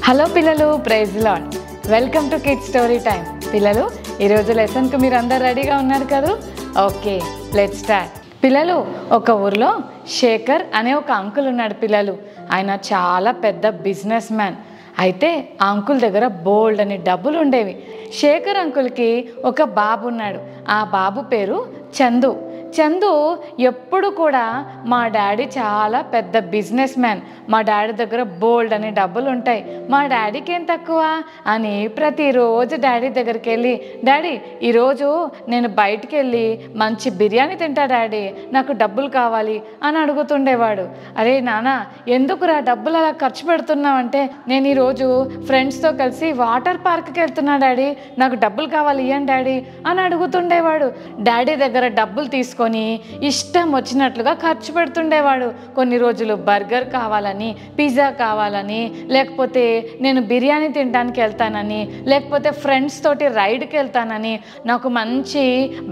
Hello పిల్లలు, praise Lord. Welcome to kids story time. పిల్లలు, ఈరోజు లెసన్కి మీరు అందరు రెడీగా ఉన్నారు కదా? Okay, let's start. పిల్లలు, ఒక ఊర్లో శేఖర్ అనే ఒక అంకుల్ ఉన్నాడు. పిల్లలు, ఆయన చాలా పెద్ద బిజినెస్ మ్యాన్. అయితే ఆ అంకుల్ దగ్గర బోల్డ్ అని డబ్బులు ఉండేవి. శేఖర్ అంకుల్కి ఒక బాబు ఉన్నాడు. ఆ బాబు పేరు చందు. చందు ఎప్పుడు కూడా మా డాడీ చాలా పెద్ద బిజినెస్ మ్యాన్, మా డాడీ దగ్గర బోల్డ్ అని డబ్బులు ఉంటాయి, మా డాడీకి ఏం తక్కువ అని ప్రతిరోజు డాడీ దగ్గరికి వెళ్ళి, డాడీ ఈరోజు నేను బయటికి వెళ్ళి మంచి బిర్యానీ తింటా డాడీ, నాకు డబ్బులు కావాలి అని అడుగుతుండేవాడు. అరే నాన్న, ఎందుకురా డబ్బులు అలా ఖర్చు పెడుతున్నావు అంటే, నేను ఈరోజు ఫ్రెండ్స్తో కలిసి వాటర్ పార్క్కి వెళ్తున్నా డాడీ, నాకు డబ్బులు కావాలి ఇయ్యండి డాడీ అని అడుగుతుండేవాడు. డాడీ దగ్గర డబ్బులు తీసుకొని ఇష్టం వచ్చినట్లుగా ఖర్చు పెడుతుండేవాడు. కొన్ని రోజులు బర్గర్ కావాలని, పిజ్జా కావాలని, లేకపోతే నేను బిర్యానీ తినడానికి వెళ్తానని, లేకపోతే ఫ్రెండ్స్ తోటి రైడ్కి వెళ్తానని, నాకు మంచి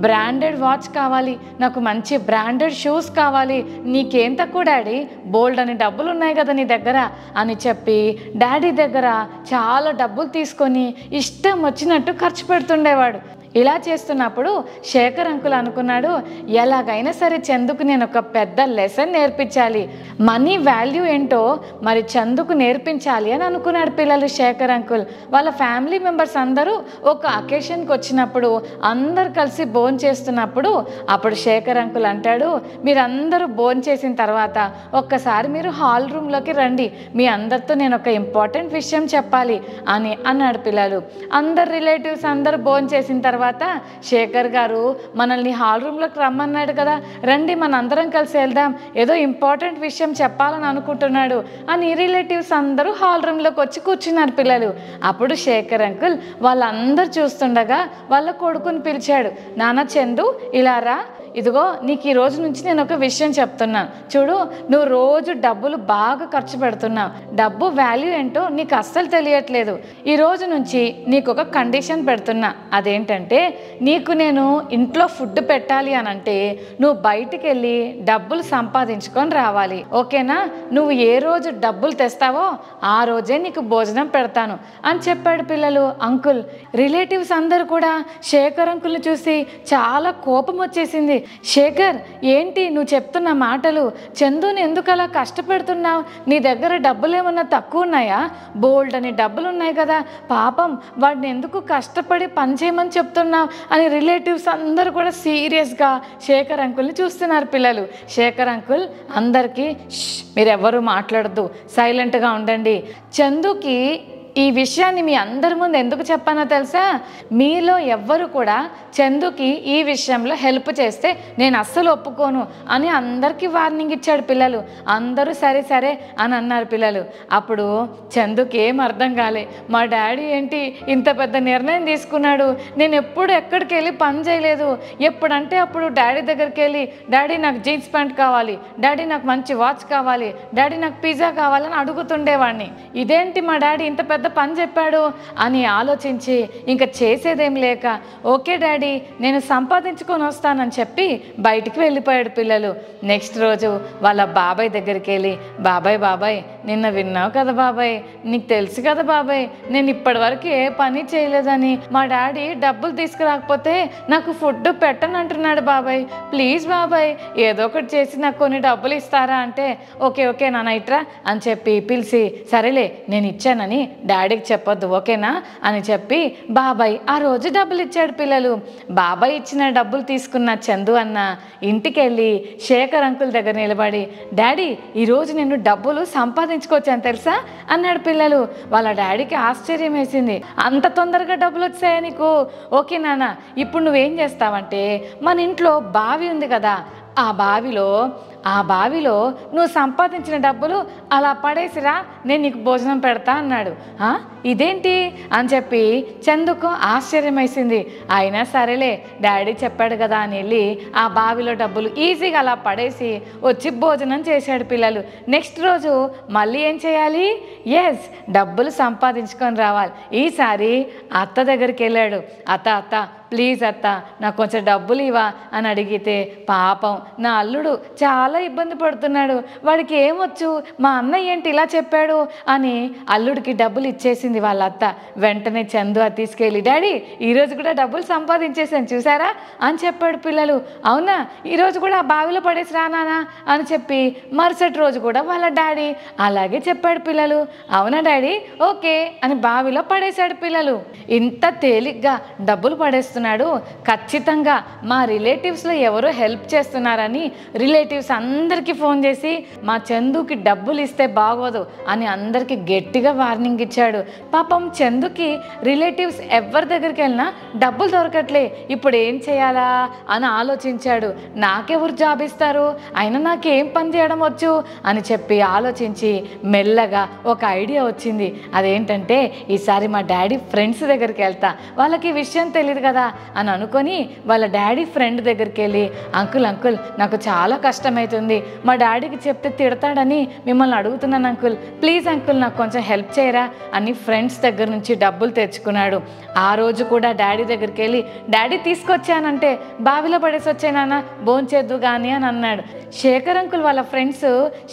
బ్రాండెడ్ వాచ్ కావాలి, నాకు మంచి బ్రాండెడ్ షూస్ కావాలి, నీకేం తక్కువ డాడీ, బోల్డ్ అని డబ్బులు ఉన్నాయి కదా నీ దగ్గర అని చెప్పి డాడీ దగ్గర చాలా డబ్బులు తీసుకొని ఇష్టం వచ్చినట్టు ఖర్చు పెడుతుండేవాడు. ఇలా చేస్తున్నప్పుడు శేఖర్ అంకుల్ అనుకున్నాడు, ఎలాగైనా సరే చందుకు నేను ఒక పెద్ద లెసన్ నేర్పించాలి, మనీ వాల్యూ ఏంటో మరి చందుకు నేర్పించాలి అని అనుకున్నాడు. పిల్లలు, శేఖర్ అంకుల్ వాళ్ళ ఫ్యామిలీ మెంబర్స్ అందరూ ఒక అకేషన్కి వచ్చినప్పుడు అందరు కలిసి భోజనం చేస్తున్నప్పుడు అప్పుడు శేఖర్ అంకుల్ అంటాడు, మీరందరూ భోజనం చేసిన తర్వాత ఒక్కసారి మీరు హాల్ రూమ్లోకి రండి, మీ అందరితో నేను ఒక ఇంపార్టెంట్ విషయం చెప్పాలి అని అన్నాడు. పిల్లలు, అందరు రిలేటివ్స్ అందరూ భోజనం చేసిన తర్వాత శేఖర్ గారు మనల్ని హాల్ రూమ్లోకి రమ్మన్నాడు కదా, రండి మన అందరం కలిసి వెళ్దాం, ఏదో ఇంపార్టెంట్ విషయం చెప్పాలని అనుకుంటున్నాడు అని రిలేటివ్స్ అందరూ హాల్ రూమ్లోకి వచ్చి కూర్చున్నారు. పిల్లలు, అప్పుడు శేఖర్ అంకుల్ వాళ్ళందరూ చూస్తుండగా వాళ్ళ కొడుకుని పిలిచాడు. నాన్న చందు, ఇలా రా, ఇదిగో నీకు ఈ రోజు నుంచి నేను ఒక విషయం చెప్తున్నాను చూడు, నువ్వు రోజు డబ్బులు బాగా ఖర్చు పెడుతున్నావు, డబ్బు వాల్యూ ఏంటో నీకు అస్సలు తెలియట్లేదు. ఈ రోజు నుంచి నీకు ఒక కండిషన్ పెడుతున్నా, అదేంటంటే నీకు నేను ఇంట్లో ఫుడ్ పెట్టాలి అని అంటే నువ్వు బయటికి వెళ్ళి డబ్బులు సంపాదించుకొని రావాలి, ఓకేనా? నువ్వు ఏ రోజు డబ్బులు తెస్తావో ఆ రోజే నీకు భోజనం పెడతాను అని చెప్పాడు. పిల్లలు, అంకుల్ రిలేటివ్స్ అందరూ కూడా శేఖర్ అంకుల్ని చూసి చాలా కోపం వచ్చేసింది. శేఖర్, ఏంటి నువ్వు చెప్తున్న మాటలు, చందుని ఎందుకు అలా కష్టపెడుతున్నావు, నీ దగ్గర డబ్బులు ఏమన్నా తక్కువ ఉన్నాయా, బోల్డ్ అని డబ్బులు ఉన్నాయి కదా, పాపం వాడిని ఎందుకు కష్టపడి పని చేయమని చెప్తున్నావు అని రిలేటివ్స్ అందరూ కూడా సీరియస్గా శేఖర్ అంకుల్ని చూస్తున్నారు. పిల్లలు, శేఖర్ అంకుల్ అందరికీ మీరెవ్వరూ మాట్లాడద్దు, సైలెంట్గా ఉండండి, చందుకి ఈ విషయాన్ని మీ అందరి ముందు ఎందుకు చెప్పానో తెలుసా, మీలో ఎవ్వరు కూడా చందుకి ఈ విషయంలో హెల్ప్ చేస్తే నేను అస్సలు ఒప్పుకోను అని అందరికీ వార్నింగ్ ఇచ్చాడు. పిల్లలు అందరూ సరే సరే అని అన్నారు. పిల్లలు, అప్పుడు చందుకి ఏం అర్థం కాలే, మా డాడీ ఏంటి ఇంత పెద్ద నిర్ణయం తీసుకున్నాడు, నేను ఎప్పుడు ఎక్కడికి వెళ్ళి పని చేయలేదు, ఎప్పుడంటే అప్పుడు డాడీ దగ్గరికి వెళ్ళి డాడీ నాకు జీన్స్ ప్యాంట్ కావాలి, డాడీ నాకు మంచి వాచ్ కావాలి, డాడీ నాకు పిజ్జా కావాలని అడుగుతుండేవాడిని, ఇదేంటి మా డాడీ ఇంత పెద్ద పని చెప్పాడు అని ఆలోచించి ఇంకా చేసేదేం లేక, ఓకే డాడీ నేను సంపాదించుకొని వస్తానని చెప్పి బయటికి వెళ్ళిపోయాడు. పిల్లలు, నెక్స్ట్ రోజు వాళ్ళ బాబాయ్ దగ్గరికి వెళ్ళి, బాబాయ్ బాబాయ్ నిన్న విన్నావు కదా బాబాయ్, నీకు తెలుసు కదా బాబాయ్, నేను ఇప్పటివరకు ఏ పని చేయలేదని, మా డాడీ డబ్బులు తీసుకురాకపోతే నాకు ఫుడ్ పెట్టనంటున్నాడు బాబాయ్, ప్లీజ్ బాబాయ్ ఏదో ఒకటి చేసి నాకు కొన్ని డబ్బులు ఇస్తారా అంటే, ఓకే ఓకే నాన్న ఇట్రా అని చెప్పి పిలిచి, సరేలే నేను ఇచ్చానని డాడీకి చెప్పొద్దు ఓకేనా అని చెప్పి బాబాయ్ ఆ రోజు డబ్బులు ఇచ్చాడు. పిల్లలు, బాబాయ్ ఇచ్చిన డబ్బులు తీసుకున్న చందు అన్న ఇంటికి వెళ్ళి శేఖర్ అంకుల్ దగ్గర నిలబడి, డాడీ ఈరోజు నేను డబ్బులు సంపాదించుకోవచ్చాను తెలుసా అన్నాడు. పిల్లలు, వాళ్ళ డాడీకి ఆశ్చర్యం వేసింది, అంత తొందరగా డబ్బులు వచ్చాయా నీకు, ఓకే నాన్న ఇప్పుడు నువ్వేం చేస్తావంటే మన ఇంట్లో బావి ఉంది కదా, ఆ బావిలో నువ్వు సంపాదించిన డబ్బులు అలా పడేసిరా, నేను నీకు భోజనం పెడతా అన్నాడు. ఇదేంటి అని చెప్పి చందుకు ఆశ్చర్యం వేసింది. అయినా సరేలే డాడీ చెప్పాడు కదా అని వెళ్ళి ఆ బావిలో డబ్బులు ఈజీగా అలా పడేసి వచ్చి భోజనం చేశాడు. పిల్లలు, నెక్స్ట్ రోజు మళ్ళీ ఏం చేయాలి, ఎస్ డబ్బులు సంపాదించుకొని రావాలి. ఈసారి అత్త దగ్గరికి వెళ్ళాడు. అత్త ప్లీజ్ అత్త నాకు కొంచెం డబ్బులు ఇవ్వా అని అడిగితే, పాపం నా అల్లుడు చాలా చాలా ఇబ్బంది పడుతున్నాడు, వాడికి ఏమొచ్చు, మా అన్నయ్య ఏంటి ఇలా చెప్పాడు అని అల్లుడికి డబ్బులు ఇచ్చేసింది వాళ్ళ అత్త. వెంటనే చందు అది తీసుకెళ్ళి, డాడీ ఈరోజు కూడా డబ్బులు సంపాదించేసాను చూసారా అని చెప్పాడు. పిల్లలు, అవునా, ఈరోజు కూడా ఆ బావిలో పడేసి రానా అని చెప్పి మరుసటి రోజు కూడా వాళ్ళ డాడీ అలాగే చెప్పాడు. పిల్లలు, అవునా డాడీ, ఓకే అని బావిలో పడేశాడు. పిల్లలు, ఇంత తేలిగ్గా డబ్బులు పడేస్తున్నాడు, ఖచ్చితంగా మా రిలేటివ్స్లో ఎవరో హెల్ప్ చేస్తున్నారని రిలేటివ్స్ అందరికీ ఫోన్ చేసి మా చందుకి డబ్బులు ఇస్తే బాగోదు అని అందరికీ గట్టిగా వార్నింగ్ ఇచ్చాడు. పాపం చందుకి రిలేటివ్స్ ఎవరి దగ్గరికి వెళ్ళినా డబ్బులు దొరకట్లే, ఇప్పుడు ఏం చేయాలా అని ఆలోచించాడు. నాకెవరు జాబ్ ఇస్తారు, అయినా నాకేం పని చేయడం వచ్చు అని చెప్పి ఆలోచించి మెల్లగా ఒక ఐడియా వచ్చింది. అదేంటంటే, ఈసారి మా డాడీ ఫ్రెండ్స్ దగ్గరికి వెళ్తా, వాళ్ళకి ఈ విషయం తెలియదు కదా అని అనుకొని వాళ్ళ డాడీ ఫ్రెండ్ దగ్గరికి వెళ్ళి, అంకుల్ అంకుల్ నాకు చాలా కష్టమవుతుంది, మా డాడీకి చెప్తే తిడతాడని మిమ్మల్ని అడుగుతున్నాను అంకుల్, ప్లీజ్ అంకుల్ నాకు కొంచెం హెల్ప్ చేయరా అని ఫ్రెండ్స్ దగ్గర నుంచి డబ్బులు తెచ్చుకున్నాడు. ఆ రోజు కూడా డాడీ దగ్గరికి వెళ్ళి, డాడీ తీసుకొచ్చానంటే బావిలో పడేసి వచ్చానా, భోంచేద్దు కానీ అని అన్నాడు. శేఖర్ అంకుల్ వాళ్ళ ఫ్రెండ్స్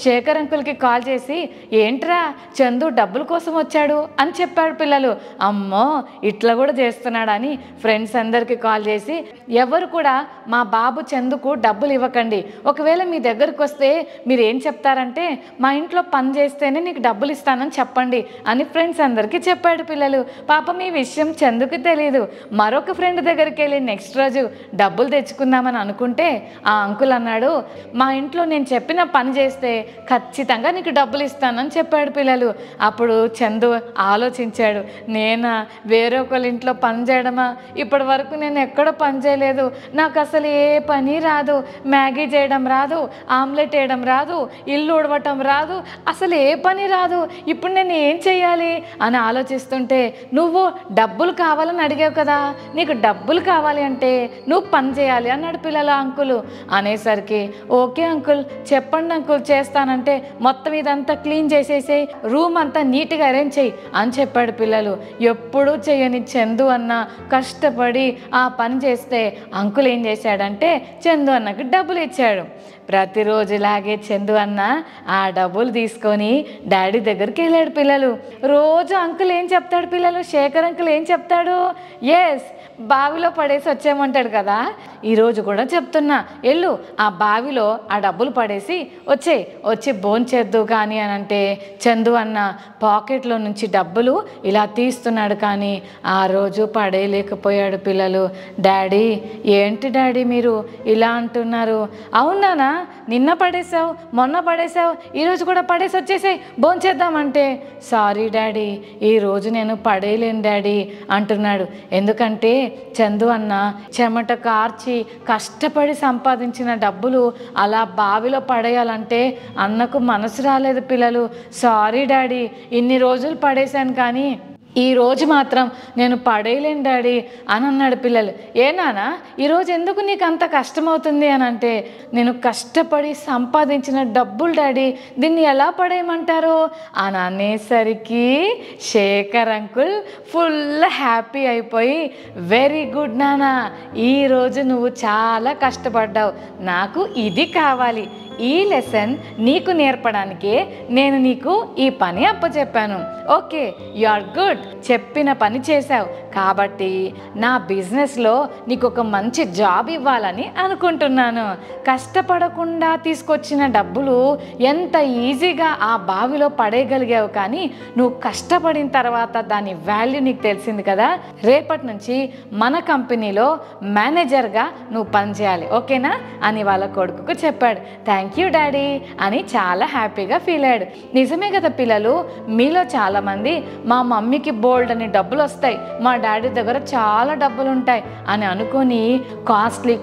శేఖర్ అంకుల్కి కాల్ చేసి, ఏంట్రా చందు డబ్బుల కోసం వచ్చాడు అని చెప్పాడు. పిల్లలు, అమ్మో ఇట్లా కూడా చేస్తున్నాడని ఫ్రెండ్స్ అందరికీ కాల్ చేసి, ఎవరు కూడా మా బాబు చందుకు డబ్బులు ఇవ్వకండి, ఒకవేళ మీ దగ్గరకు వస్తే మీరు ఏం చెప్తారంటే మా ఇంట్లో పని చేస్తేనే నీకు డబ్బులు ఇస్తానని చెప్పండి అని ఫ్రెండ్స్ అందరికీ చెప్పాడు. పిల్లలు, పాపం ఈ విషయం చందుకు తెలీదు. మరొక ఫ్రెండ్ దగ్గరికి వెళ్ళి నెక్స్ట్ రోజు డబ్బులు తెచ్చుకుందామని అనుకుంటే ఆ అంకుల్ అన్నాడు, మా ఇంట్లో నేను చెప్పిన పని చేస్తే ఖచ్చితంగా నీకు డబ్బులు ఇస్తానని చెప్పాడు. పిల్లలు, అప్పుడు చందు ఆలోచించాడు, నేనా వేరొకరి ఇంట్లో పని చేయడమా, ఇప్పటి వరకు నేను ఎక్కడ పని చేయలేదు, నాకు అసలు ఏ పని రాదు, మ్యాగీ చేయడం రాదు, ఆమ్లెట్ వేయడం రాదు, ఇల్లు ఉడవటం రాదు, అసలు ఏ పని రాదు, ఇప్పుడు నేను ఏం చెయ్యాలి అని ఆలోచిస్తుంటే, నువ్వు డబ్బులు కావాలని అడిగావు కదా, నీకు డబ్బులు కావాలి అంటే నువ్వు పని చేయాలి అన్నాడు. పిల్లలు, అంకులు అనేసరికి, ఓకే అంకుల్ చెప్పండి అంకుల్ చేస్తానంటే మొత్తం ఇదంతా క్లీన్ చేసేసేయి, రూమ్ అంతా నీట్గా అరేంజ్ చేయి అని చెప్పాడు. పిల్లలు, ఎప్పుడూ చేయని చందు అన్న కష్టపడి ఆ పని చేస్తే అంకుల్ ఏం చేశాడంటే చందు అన్నకు డబ్బులు ఇచ్చాడు. ప్రతిరోజులాగే చందు అన్న ఆ డబ్బులు తీసుకొని డాడీ దగ్గరికి వెళ్ళాడు. పిల్లలు, రోజు అంకుల్ ఏం చెప్తాడు పిల్లలు, శేఖర్ అంకుల్ ఏం చెప్తాడు, ఎస్ బావిలో పడేసి వచ్చేయమంటాడు కదా, ఈరోజు కూడా చెప్తున్నా, వెళ్ళు ఆ బావిలో ఆ డబ్బులు పడేసి వచ్చి భోంచేద్దు కానీ అని అంటే చందు అన్న పాకెట్లో నుంచి డబ్బులు ఇలా తీస్తున్నాడు, కానీ ఆ రోజు పడేయలేకపోయాడు. పిల్లలు, డాడీ ఏంటి డాడీ మీరు ఇలా అంటున్నారు, అవునానా నిన్న పడేసావు, మొన్న పడేసావు, ఈరోజు కూడా పడేసి వచ్చేసాయి భోంచేద్దామంటే, సారీ డాడీ ఈరోజు నేను పడేయలేను డాడీ అంటున్నాడు. ఎందుకంటే చందు అన్న చెమట కార్చి కష్టపడి సంపాదించిన డబ్బులు అలా బావిలో పడేయాలంటే అన్నకు మనసు రాలేదు. పిల్లలు, సారీ డాడీ ఇన్ని రోజులు పడేశాను కానీ ఈ రోజు మాత్రం నేను పడేయలేను డాడీ అని అన్నాడు. పిల్లలు, ఏ నాన్న ఈరోజు ఎందుకు నీకు అంత కష్టమవుతుంది అని అంటే, నేను కష్టపడి సంపాదించిన డబ్బులు డాడీ, దీన్ని ఎలా పడేయమంటారు అని అనేసరికి శేఖర్ అంకుల్ ఫుల్ హ్యాపీ అయిపోయి, వెరీ గుడ్ నాన్న, ఈరోజు నువ్వు చాలా కష్టపడ్డావు, నాకు ఇది కావాలి, ఈ లెసన్ నీకు నేర్పడానికే నేను నీకు ఈ పని అప్పచెప్పాను, ఓకే యు ఆర్ గుడ్, చెప్పిన పని చేశావు కాబట్టి నా బిజినెస్లో నీకు ఒక మంచి జాబ్ ఇవ్వాలని అనుకుంటున్నాను. కష్టపడకుండా తీసుకొచ్చిన డబ్బులు ఎంత ఈజీగా ఆ బావిలో పడేయగలిగావు, కానీ నువ్వు కష్టపడిన తర్వాత దాని వాల్యూ నీకు తెలిసింది కదా, రేపటి నుంచి మన కంపెనీలో మేనేజర్గా నువ్వు పనిచేయాలి, ఓకేనా అని వాళ్ళ కొడుకుకు చెప్పాడు. థ్యాంక్ యూ డాడీ అని చాలా హ్యాపీగా ఫీల్ అయ్యాడు. నిజమే కదా పిల్లలు, మీలో చాలామంది మా మమ్మీకి బోల్డ్ అని డబ్బులు వస్తాయి, మా డాడీ దగ్గర చాలా డబ్బులు ఉంటాయి అని అనుకొని కాస్ట్లీ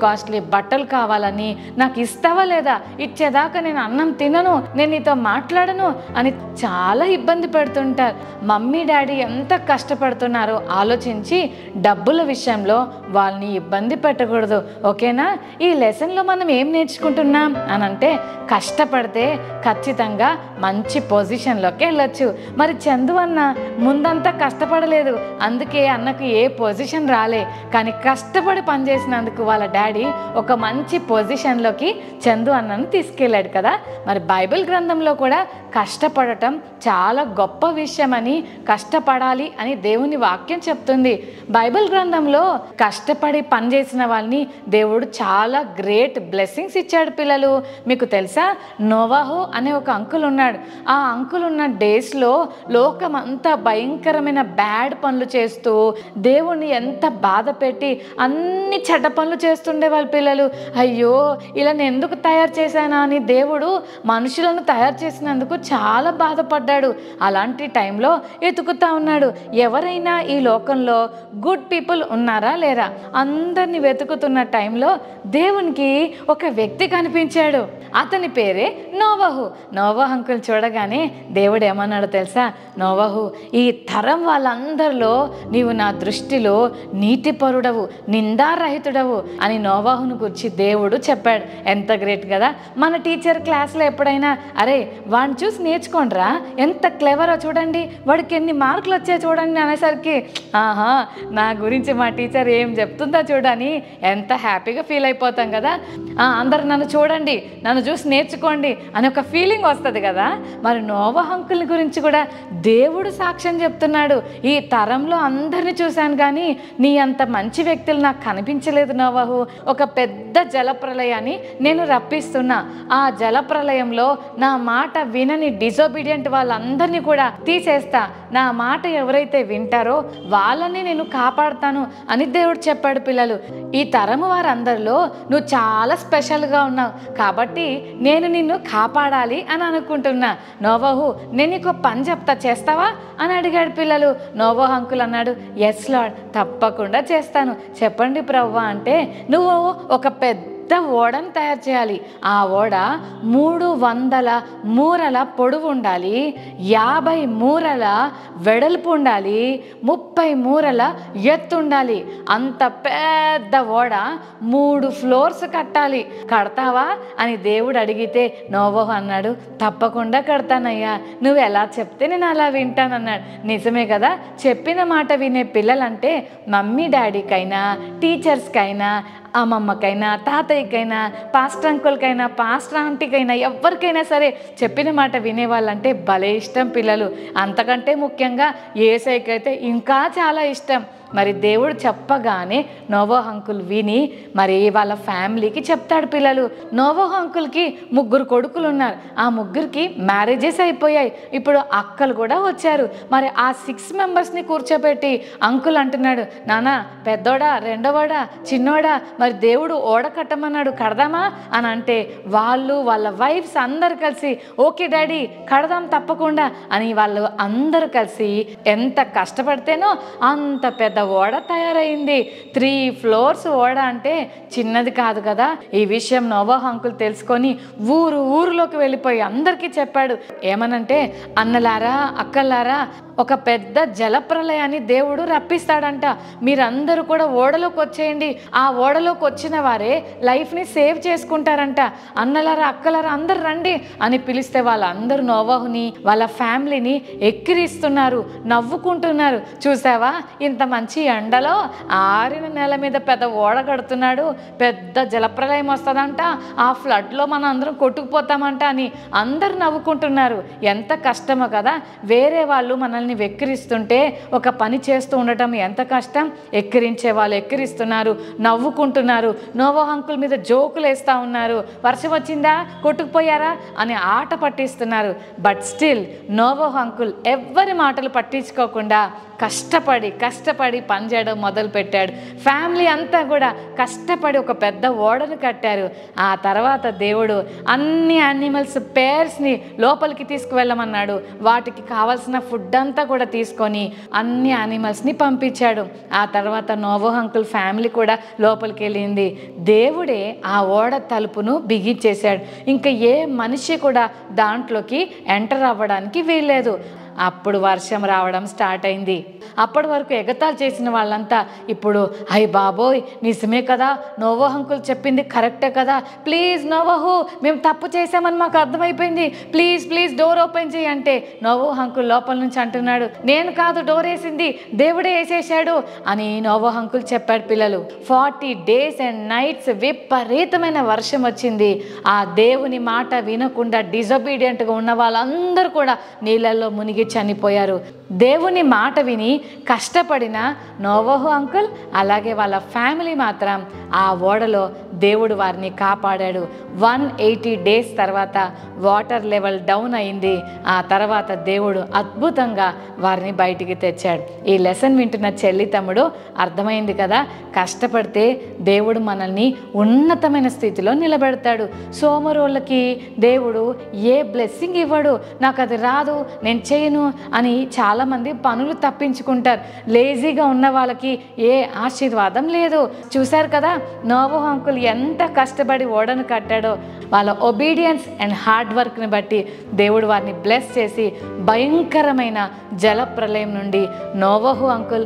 బట్టలు కావాలని, నాకు ఇస్తావా లేదా, ఇచ్చేదాకా నేను అన్నం తినను, నేను నీతో మాట్లాడను అని చాలా ఇబ్బంది పెడుతుంటారు. మమ్మీ డాడీ ఎంత కష్టపడుతున్నారో ఆలోచించి డబ్బుల విషయంలో వాళ్ళని ఇబ్బంది పెట్టకూడదు, ఓకేనా. ఈ లెసన్లో మనం ఏం నేర్చుకుంటున్నాం అని అంటే, అంటే కష్టపడితే ఖచ్చితంగా మంచి పొజిషన్లోకి వెళ్ళొచ్చు. మరి చందు అన్న ముందంతా కష్టపడలేదు, అందుకే అన్నకు ఏ పొజిషన్ రాలే. కానీ కష్టపడి పనిచేసినందుకు వాళ్ళ డాడీ ఒక మంచి పొజిషన్లోకి చందు అన్నను తీసుకెళ్ళాడు కదా. మరి బైబిల్ గ్రంథంలో కూడా కష్టపడటం చాలా గొప్ప విషయమని, కష్టపడాలి అని దేవుని వాక్యం చెప్తుంది. బైబిల్ గ్రంథంలో కష్టపడి పనిచేసిన వాళ్ళని దేవుడు చాలా గ్రేట్ బ్లెస్సింగ్స్ ఇచ్చాడు. పిల్లలు, మీకు తెలుసా, నోవాహు అనే ఒక అంకుల్ ఉన్నాడు. ఆ అంకుల్ ఉన్న డేస్లో లోకం అంతా భయంకరమైన బ్యాడ్ పనులు చేస్తూ దేవుణ్ణి ఎంత బాధ పెట్టి అన్ని చెడ్డ పనులు చేస్తుండే వాళ్ళ పిల్లలు. అయ్యో, ఇలా నేను ఎందుకు తయారు చేశానా అని దేవుడు మనుషులను తయారు చేసినందుకు చాలా బాధపడ్డాడు. అలాంటి టైంలో ఎతుకుతా ఉన్నాడు, ఎవరైనా ఈ లోకంలో గుడ్ పీపుల్ ఉన్నారా లేరా. అందరినీ వెతుకుతున్న టైంలో దేవునికి ఒక వ్యక్తి కనిపించాడు. అతని పేరే నోవాహు. నోవాహు అంకుల్ చూడగానే దేవుడు ఏమన్నాడో తెలుసా, నోవాహు, ఈ తరం వాళ్ళందరిలో నీవు నా దృష్టిలో నీతిపరుడవు, నిందారహితుడవు అని నోవాహును గురించి దేవుడు చెప్పాడు. ఎంత గ్రేట్ కదా. మన టీచర్ క్లాస్లో ఎప్పుడైనా అరే వాడిని చూసి నేర్చుకోండిరా, ఎంత క్లెవరో చూడండి, వాడికి ఎన్ని మార్కులు వచ్చాయో చూడండి అనేసరికి ఆహా నా గురించి మా టీచర్ ఏం చెప్తుందో చూడని ఎంత హ్యాపీగా ఫీల్ అయిపోతాం కదా. అందరు నన్ను చూడండి, నన్ను చూసి నేర్చుకోండి అని ఒక ఫీలింగ్ వస్తుంది కదా. మరి నోవాహు అంకుల్ గురించి కూడా దేవుడు సాక్ష్యం చెప్తున్నాడు, ఈ తరంలో అందరిని చూశాను కానీ నీ అంత మంచి వ్యక్తులు నాకు కనిపించలేదు నోవాహు. ఒక పెద్ద జలప్రలయాన్ని నేను రప్పిస్తున్నా, ఆ జలప్రలయంలో నా మాట వినని డిజోబీడియంట్ వాళ్ళందరినీ కూడా తీసేస్తా, నా మాట ఎవరైతే వింటారో వాళ్ళని నేను కాపాడుతాను అని దేవుడు చెప్పాడు. పిల్లలు, ఈ తరము వారందరిలో నువ్వు చాలా స్పెషల్గా ఉన్నావు కాబట్టి నేను నిన్ను కాపాడాలి అని అనుకుంటున్నా. నోవాహు, నేను నీకు పని చెప్తా, చేస్తావా అని అడిగాడు. పిల్లలు, నోవాహు అంకుల్ అన్నాడు, ఎస్ లార్డ్, తప్పకుండా చేస్తాను, చెప్పండి ప్రవ్వా అంటే, నువ్వు ఒక పెద్ద ఓడను తయారు చేయాలి. ఆ ఓడ 300 మూరల పొడవు ఉండాలి, 50 మూరల వెడల్పు ఉండాలి, 30 మూరల ఎత్తు ఉండాలి. అంత పెద్ద ఓడ 3 ఫ్లోర్స్ కట్టాలి, కడతావా అని దేవుడు అడిగితే నోవాహు అన్నాడు, తప్పకుండా కడతానయ్యా, నువ్వు ఎలా చెప్తే నేను అలా వింటానన్నాడు. నిజమే కదా, చెప్పిన మాట వినే పిల్లలంటే మమ్మీ డాడీకైనా, టీచర్స్కైనా, అమ్మమ్మకైనా, తాతయ్యకైనా, పాస్టర్ అంకుల్కైనా, పాస్టర్ ఆంటీకైనా, ఎవరికైనా సరే చెప్పిన మాట వినేవాళ్ళంటే భలే ఇష్టం పిల్లలు. అంతకంటే ముఖ్యంగా యేసయ్యకైతే ఇంకా చాలా ఇష్టం. మరి దేవుడు చెప్పగానే నోవాహు అంకుల్ విని మరి వాళ్ళ ఫ్యామిలీకి చెప్తాడు. పిల్లలు, నోవాహు అంకుల్కి 3 కొడుకులు ఉన్నారు, ఆ 3కి మ్యారేజెస్ అయిపోయాయి, ఇప్పుడు అక్కలు కూడా వచ్చారు. మరి ఆ 6 మెంబర్స్ని కూర్చోబెట్టి అంకుల్ అంటున్నాడు, నాన్న పెద్దోడా, రెండోవాడా, చిన్నోడా, మరి దేవుడు ఓడ కట్టమన్నాడు, కడదామా అని అంటే వాళ్ళు వాళ్ళ వైఫ్స్ అందరు కలిసి ఓకే డాడీ కడదాం తప్పకుండా అని వాళ్ళు అందరూ కలిసి ఎంత కష్టపడితేనో అంత పెద్ద ఓడ తయారైంది. 3 ఫ్లోర్స్ ఓడ అంటే చిన్నది కాదు కదా. ఈ విషయం నోవాహు అంకుల్ తెలుసుకొని ఊరులోకి వెళ్ళిపోయి అందరికీ చెప్పాడు. ఏమనంటే, అన్నలారా, అక్కలారా, ఒక పెద్ద జలప్రలయాన్ని దేవుడు రప్పిస్తాడంట, మీరందరూ కూడా ఓడలోకి వచ్చేయండి, ఆ ఓడలోకి వచ్చిన వారే లైఫ్ని సేవ్ చేసుకుంటారంట, అన్నలారా, అక్కలారా అందరు రండి అని పిలిస్తే వాళ్ళందరూ నోవాహుని వాళ్ళ ఫ్యామిలీని ఎక్కిరిస్తున్నారు, నవ్వుకుంటున్నారు. చూసావా, ఇంత మంచి ఎండలో ఆరిన నేల మీద పెద్ద ఓడ కడుతున్నాడు, పెద్ద జలప్రలయం వస్తుందంట, ఆ ఫ్లడ్లో మనం అందరం కొట్టుకుపోతామంట అని అందరు నవ్వుకుంటున్నారు. ఎంత కష్టమో కదా. వేరే వాళ్ళు మనల్ని వెక్కిరిస్తుంటే ఒక పని చేస్తూ ఉండటం ఎంత కష్టం. ఎక్కిరించే వాళ్ళు ఎక్కిరిస్తున్నారు, నవ్వుకుంటున్నారు, నోవాహు అంకుల్ మీద జోకులు వేస్తూ ఉన్నారు, వర్షం వచ్చిందా, కొట్టుకుపోయారా అని ఆట పట్టిస్తున్నారు. బట్ స్టిల్ నోవాహు అంకుల్ ఎవ్వరి మాటలు పట్టించుకోకుండా కష్టపడి పనిచేయడం మొదలుపెట్టాడు. ఫ్యామిలీ అంతా కూడా కష్టపడి ఒక పెద్ద ఓడను కట్టారు. ఆ తర్వాత దేవుడు అన్ని యానిమల్స్ పేర్స్ని లోపలికి తీసుకువెళ్ళమన్నాడు. వాటికి కావాల్సిన ఫుడ్ అంతా కూడా తీసుకొని అన్ని యానిమల్స్ని పంపించాడు. ఆ తర్వాత నోవాహు అంకుల్ ఫ్యామిలీ కూడా లోపలికి వెళ్ళింది. దేవుడే ఆ ఓడ తలుపును బిగించేశాడు. ఇంకా ఏ మనిషి కూడా దాంట్లోకి ఎంటర్ అవ్వడానికి వీల్లేదు. అప్పుడు వర్షం రావడం స్టార్ట్ అయింది. అప్పటి వరకు ఎగతాళి చేసిన వాళ్ళంతా ఇప్పుడు అయ్య బాబోయ్ నిజమే కదా, నోవహు అంకుల్ చెప్పింది కరెక్టే కదా, ప్లీజ్ నోవహు మేము తప్పు చేసామని మాకు అర్థమైపోయింది, ప్లీజ్ ప్లీజ్ డోర్ ఓపెన్ చేయి అంటే నోవహు అంకుల్ లోపల నుంచి అంటున్నాడు, నేను కాదు డోర్ వేసింది, దేవుడే వేసేసాడు అని నోవహు అంకుల్ చెప్పాడు. పిల్లలు 40 days and nights విపరీతమైన వర్షం వచ్చింది. ఆ దేవుని మాట వినకుండా డిజొబీడియంట్గా ఉన్న వాళ్ళందరూ కూడా నీళ్ళల్లో మునిగి చనిపోయారు. దేవుని మాట విని కష్టపడిన నోవహు అంకుల్ అలాగే వాళ్ళ ఫ్యామిలీ మాత్రం ఆ ఓడలో దేవుడు వారిని కాపాడాడు. 180 days తర్వాత వాటర్ లెవెల్ డౌన్ అయింది. ఆ తర్వాత దేవుడు అద్భుతంగా వారిని బయటికి తెచ్చాడు. ఈ లెసన్ వింటున్న చెల్లి తమ్ముడు అర్థమైంది కదా, కష్టపడితే దేవుడు మనల్ని ఉన్నతమైన స్థితిలో నిలబెడతాడు. సోమరోళ్ళకి దేవుడు ఏ బ్లెస్సింగ్ ఇవ్వడు, నాకు అది రాదు నేను చేయను అని చాలామంది పనులు తప్పించుకుంటారు. లేజీగా ఉన్న వాళ్ళకి ఏ ఆశీర్వాదం లేదు. చూశారు కదా నోవహు అంకుల్ ఎంత కష్టపడి ఓడను కట్టాడో. వాళ్ళ ఒబీడియన్స్ అండ్ హార్డ్ వర్క్ని బట్టి దేవుడు వారిని బ్లెస్ చేసి భయంకరమైన జల ప్రళయం నుండి నోవహు అంకుల్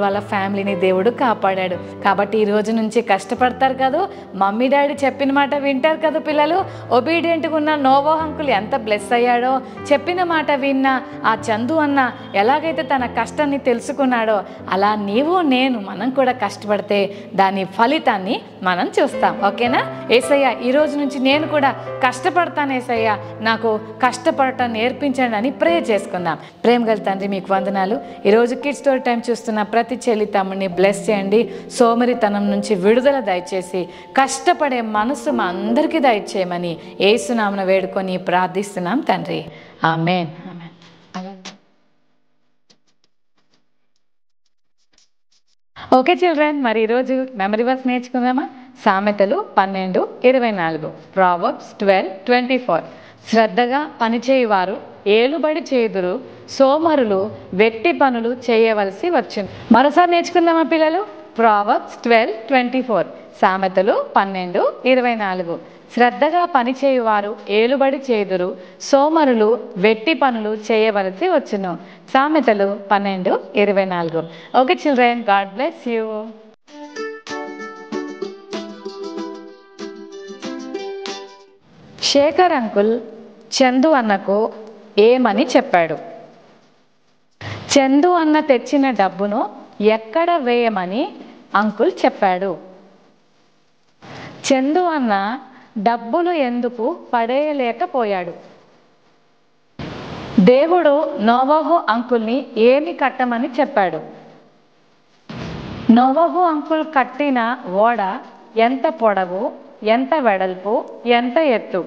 వాళ్ళ ఫ్యామిలీని దేవుడు కాపాడాడు. కాబట్టి ఈ రోజు నుంచి కష్టపడతారు కదా, మమ్మీ డాడీ చెప్పిన మాట వింటారు కదా పిల్లలు. ఒబీడియంట్గా ఉన్న నోవహు అంకుల్ ఎంత బ్లెస్ అయ్యాడో, చెప్పిన మాట విన్న ఆ చందు అన్న ఎలాగైతే తన కష్టాన్ని తెలుసుకున్నాడో అలా నీవు నేను మనం కూడా కష్టపడితే దాని ఫలితాన్ని మనం చూస్తాం. ఓకేనా? యేసయ్య ఈ రోజు నుంచి నేను కూడా కష్టపడతాను, యేసయ్య నాకు కష్టపడటం నేర్పించండి అని ప్రే చేసుకుందాం. ప్రేమ గల తండ్రి మీకు వందనాలు. ఈరోజు కిడ్స్ స్టోరీ టైం చూస్తున్న ప్రతి చెల్లి తమ్ముడిని బ్లెస్ చేయండి. సోమరితనం నుంచి విడుదల దయచేసి కష్టపడే మనసు మా అందరికీ దయచేయమని యేసునామమున వేడుకొని ప్రార్థిస్తున్నాం తండ్రి. ఆమేన్. ఓకే చిల్డ్రన్, మరి ఈరోజు మెమరీ వర్స్ నేర్చుకుందామా? సామెతలు 12:24, ప్రావర్బ్స్ 12:24. శ్రద్ధగా పనిచేయువారు ఏలుబడి చేయుదురు, సోమరులు వెట్టి పనులు చేయవలసి వచ్చును. మరోసారి నేర్చుకుందామా పిల్లలు? ప్రావర్బ్స్ 12:24, సామెతలు 12:24. శ్రద్ధగా పనిచేయువారు ఏలుబడి చేయుదురు, సోమరులు వెట్టి పనులు చేయవలసి వచ్చును. సామెతలు 12:24. Okay children, God bless you. Shekhar uncle Chandu అన్నకు ఏమని చెప్పాడు? చందు అన్న తెచ్చిన డబ్బును ఎక్కడ వేయమని అంకుల్ చెప్పాడు? చందు అన్న డబ్బులు ఎందుకు పడేయలేకపోయాడు? దేవుడు నోవహు అంకుల్ని ఏమి కట్టమని చెప్పాడు? నోవహు అంకుల్ కట్టిన ఓడ ఎంత పొడవు, ఎంత వెడల్పు, ఎంత ఎత్తు?